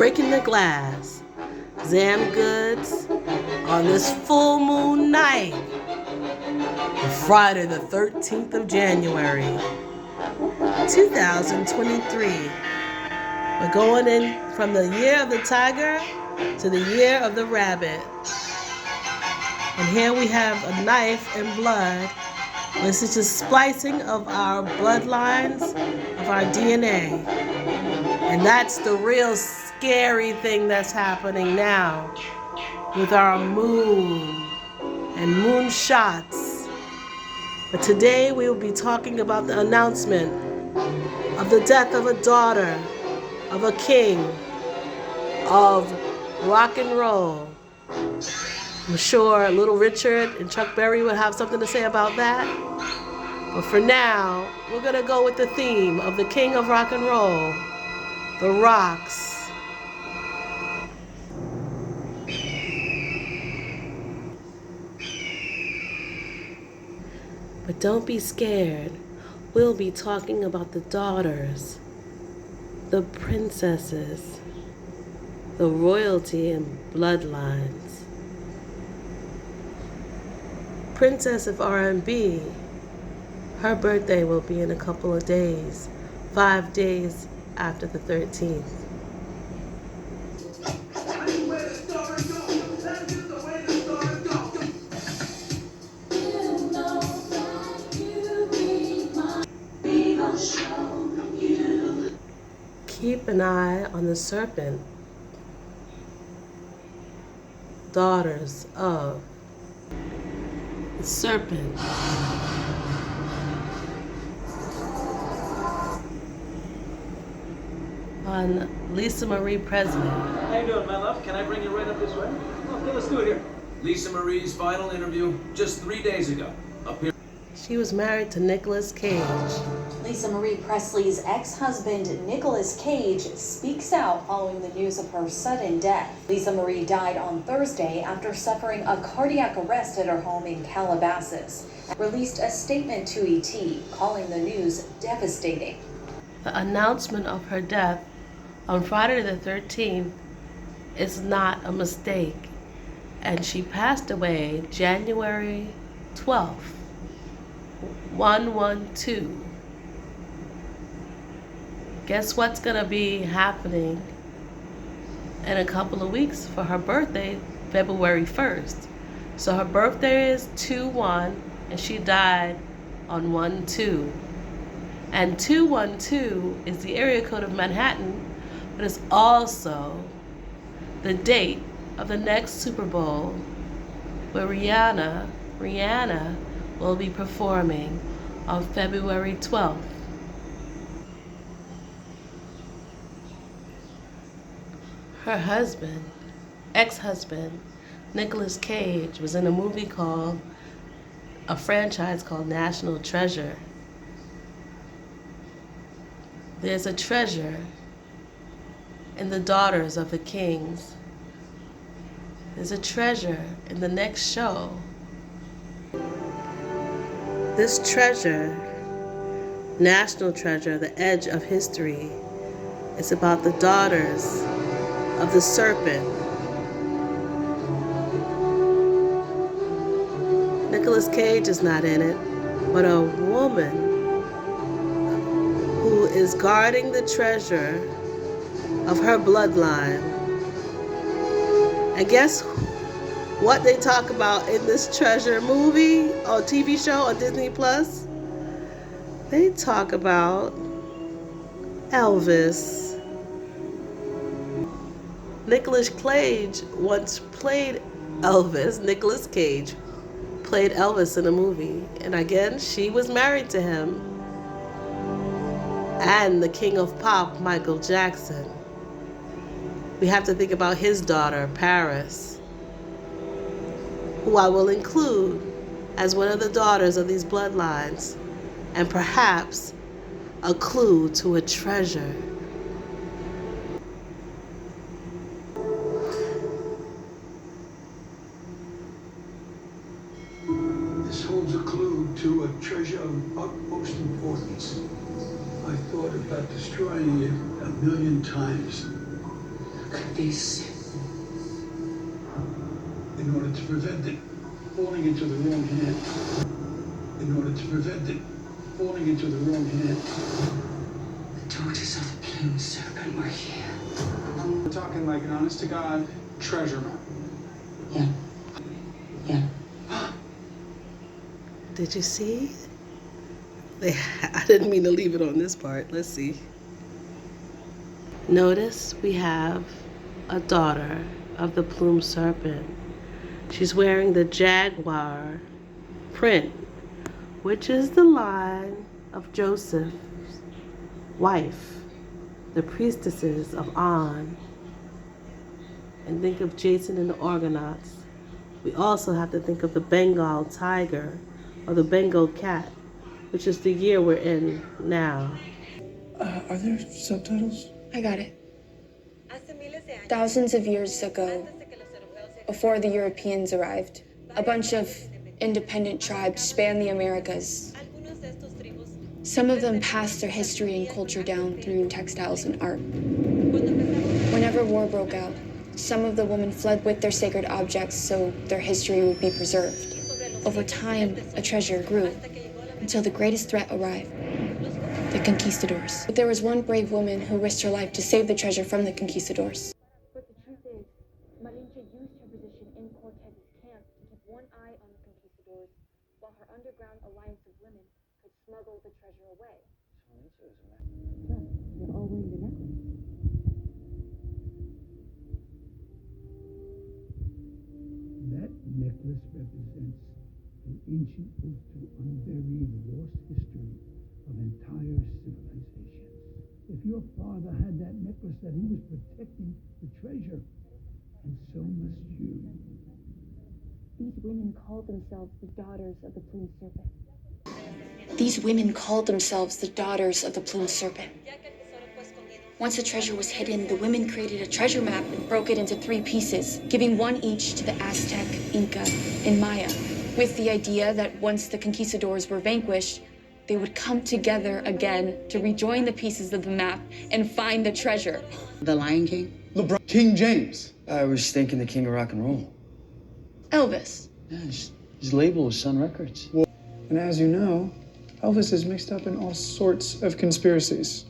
breaking the glass, Zam Goods, on this full moon night, Friday the 13th of January, 2023. We're going in from the year of the tiger to the year of the rabbit. And here we have a knife and blood. This is just splicing of our bloodlines, of our DNA. And that's the real scary thing that's happening now with our moon and moon shots. But today we will be talking about the announcement of the death of a daughter of a king of rock and roll. I'm sure Little Richard and Chuck Berry would have something to say about that. But for now, we're going to go with the theme of the king of rock and roll, the Rocks. But don't be scared. We'll be talking about the daughters, the princesses, the royalty and bloodlines. Princess of R&B, her birthday will be in a couple of days, 5 days after the 13th. Keep an eye on the Serpent, daughters of the Serpent. On Lisa Marie Presley. How you doing, my love? Can I bring you right up this way? Okay, let's do it here. Lisa Marie's final interview just 3 days ago. Up here. She was married to Nicolas Cage. Lisa Marie Presley's ex-husband, Nicolas Cage, speaks out following the news of her sudden death. Lisa Marie died on Thursday after suffering a cardiac arrest at her home in Calabasas. Released a statement to ET, calling the news devastating. The announcement of her death on Friday the 13th is not a mistake, and she passed away January 12th, 112. Guess what's gonna be happening in a couple of weeks for her birthday, February 1st. So her birthday is 2/1 and she died on 1/2. And 212 is the area code of Manhattan, but it's also the date of the next Super Bowl where Rihanna will be performing on February 12th. Her husband, ex-husband, Nicolas Cage, was in a franchise called National Treasure. There's a treasure in the daughters of the kings. There's a treasure in the next show. This treasure, National Treasure, the edge of history, is about the daughters of the Serpent. Nicolas Cage is not in it, but a woman who is guarding the treasure of her bloodline. And guess what they talk about in this treasure movie or TV show on Disney Plus? They talk about Elvis. Nicolas Cage once played Elvis. Nicolas Cage played Elvis in a movie. And again, she was married to him. And the king of pop, Michael Jackson. We have to think about his daughter, Paris, who I will include as one of the daughters of these bloodlines, and perhaps a clue to a treasure. This holds a clue to a treasure of utmost importance. I thought about destroying it 1,000,000 times. could be sin. In order to prevent it falling into the wrong hands. In order to prevent it falling into the wrong hands. The daughters of the plumed serpent were here. We're talking like an honest-to-God treasure map. Yeah. Yeah. Did you see? I didn't mean to leave it on this part. Let's see. Notice we have a daughter of the plumed serpent. She's wearing the jaguar print, which is the line of Joseph's wife, the priestesses of On. And think of Jason and the Argonauts. We also have to think of the Bengal tiger or the Bengal cat, which is the year we're in now. Are there subtitles? I got it. Thousands of years ago, before the Europeans arrived, a bunch of independent tribes spanned the Americas. Some of them passed their history and culture down through textiles and art. Whenever war broke out, some of the women fled with their sacred objects so their history would be preserved. Over time, a treasure grew until the greatest threat arrived, the conquistadors. But there was one brave woman who risked her life to save the treasure from the conquistadors. But the truth is, Malinche used her position in Cortez's camp to keep one eye on the conquistadors, while her underground alliance of women could smuggle the treasure away. They're all wearing the necklace. That necklace represents an ancient oath to unbury the lost history of entire civilizations. If your father had that necklace, that he was protecting the treasure, and so must you. These women called themselves the daughters of the plumed serpent. These women called themselves the daughters of the plumed serpent. Once the treasure was hidden, the women created a treasure map and broke it into 3 pieces, giving one each to the Aztec, Inca, and Maya, with the idea that once the conquistadors were vanquished, they would come together again to rejoin the pieces of the map and find the treasure. The Lion King? LeBron. King James. I was thinking the king of rock and roll. Elvis. Yeah, his label was Sun Records. Well, and as you know, Elvis is mixed up in all sorts of conspiracies.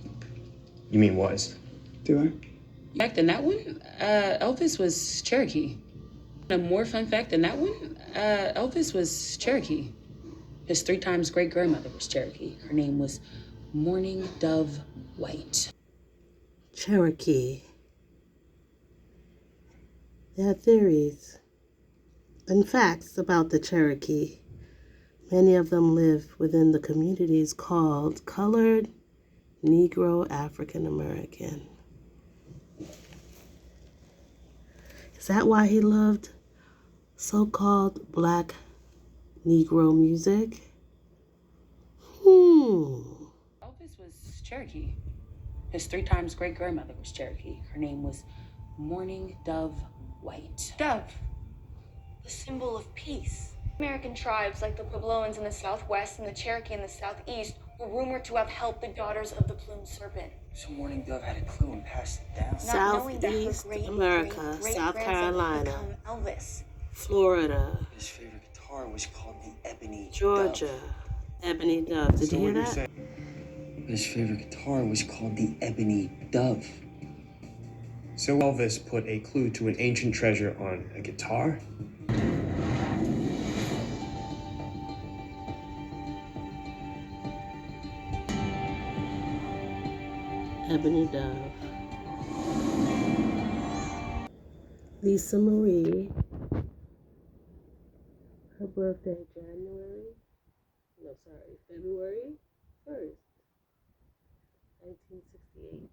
You mean was? Do I? Fact in that one, Elvis was Cherokee. A more fun fact in that one, Elvis was Cherokee. His 3 times great-grandmother was Cherokee. Her name was Mourning Dove White. Cherokee. There are theories and facts about the Cherokee. Many of them live within the communities called Colored Negro African American. Is that why he loved so-called Black Negro music? Elvis was Cherokee. His 3 times great-grandmother was Cherokee. Her name was Mourning Dove White. Dove, the symbol of peace. American tribes like the Puebloans in the southwest and the Cherokee in the southeast were rumored to have helped the daughters of the plumed serpent. So Mourning Dove had a clue and passed it down. Not knowing that her Southeast America, South Carolina, Elvis. Florida, His favorite guitar was called the Ebony Georgia, Dove. Ebony Dove. Did you hear that? His favorite guitar was called the Ebony Dove. So Elvis put a clue to an ancient treasure on a guitar? Ebony Dove. Lisa Marie. Her birthday, February 1st, 1968.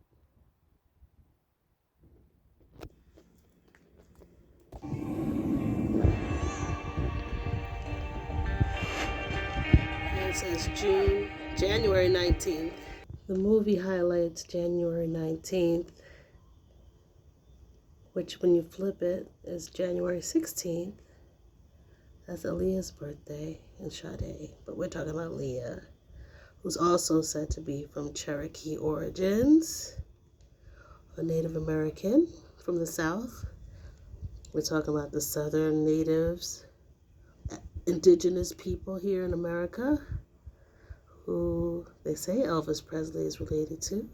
It says January 19th. The movie highlights January 19th, which when you flip it is January 16th. That's Aaliyah's birthday and Sade, but we're talking about Leah, who's also said to be from Cherokee origins, a Native American from the South. We're talking about the Southern natives, indigenous people here in America, who they say Elvis Presley is related to.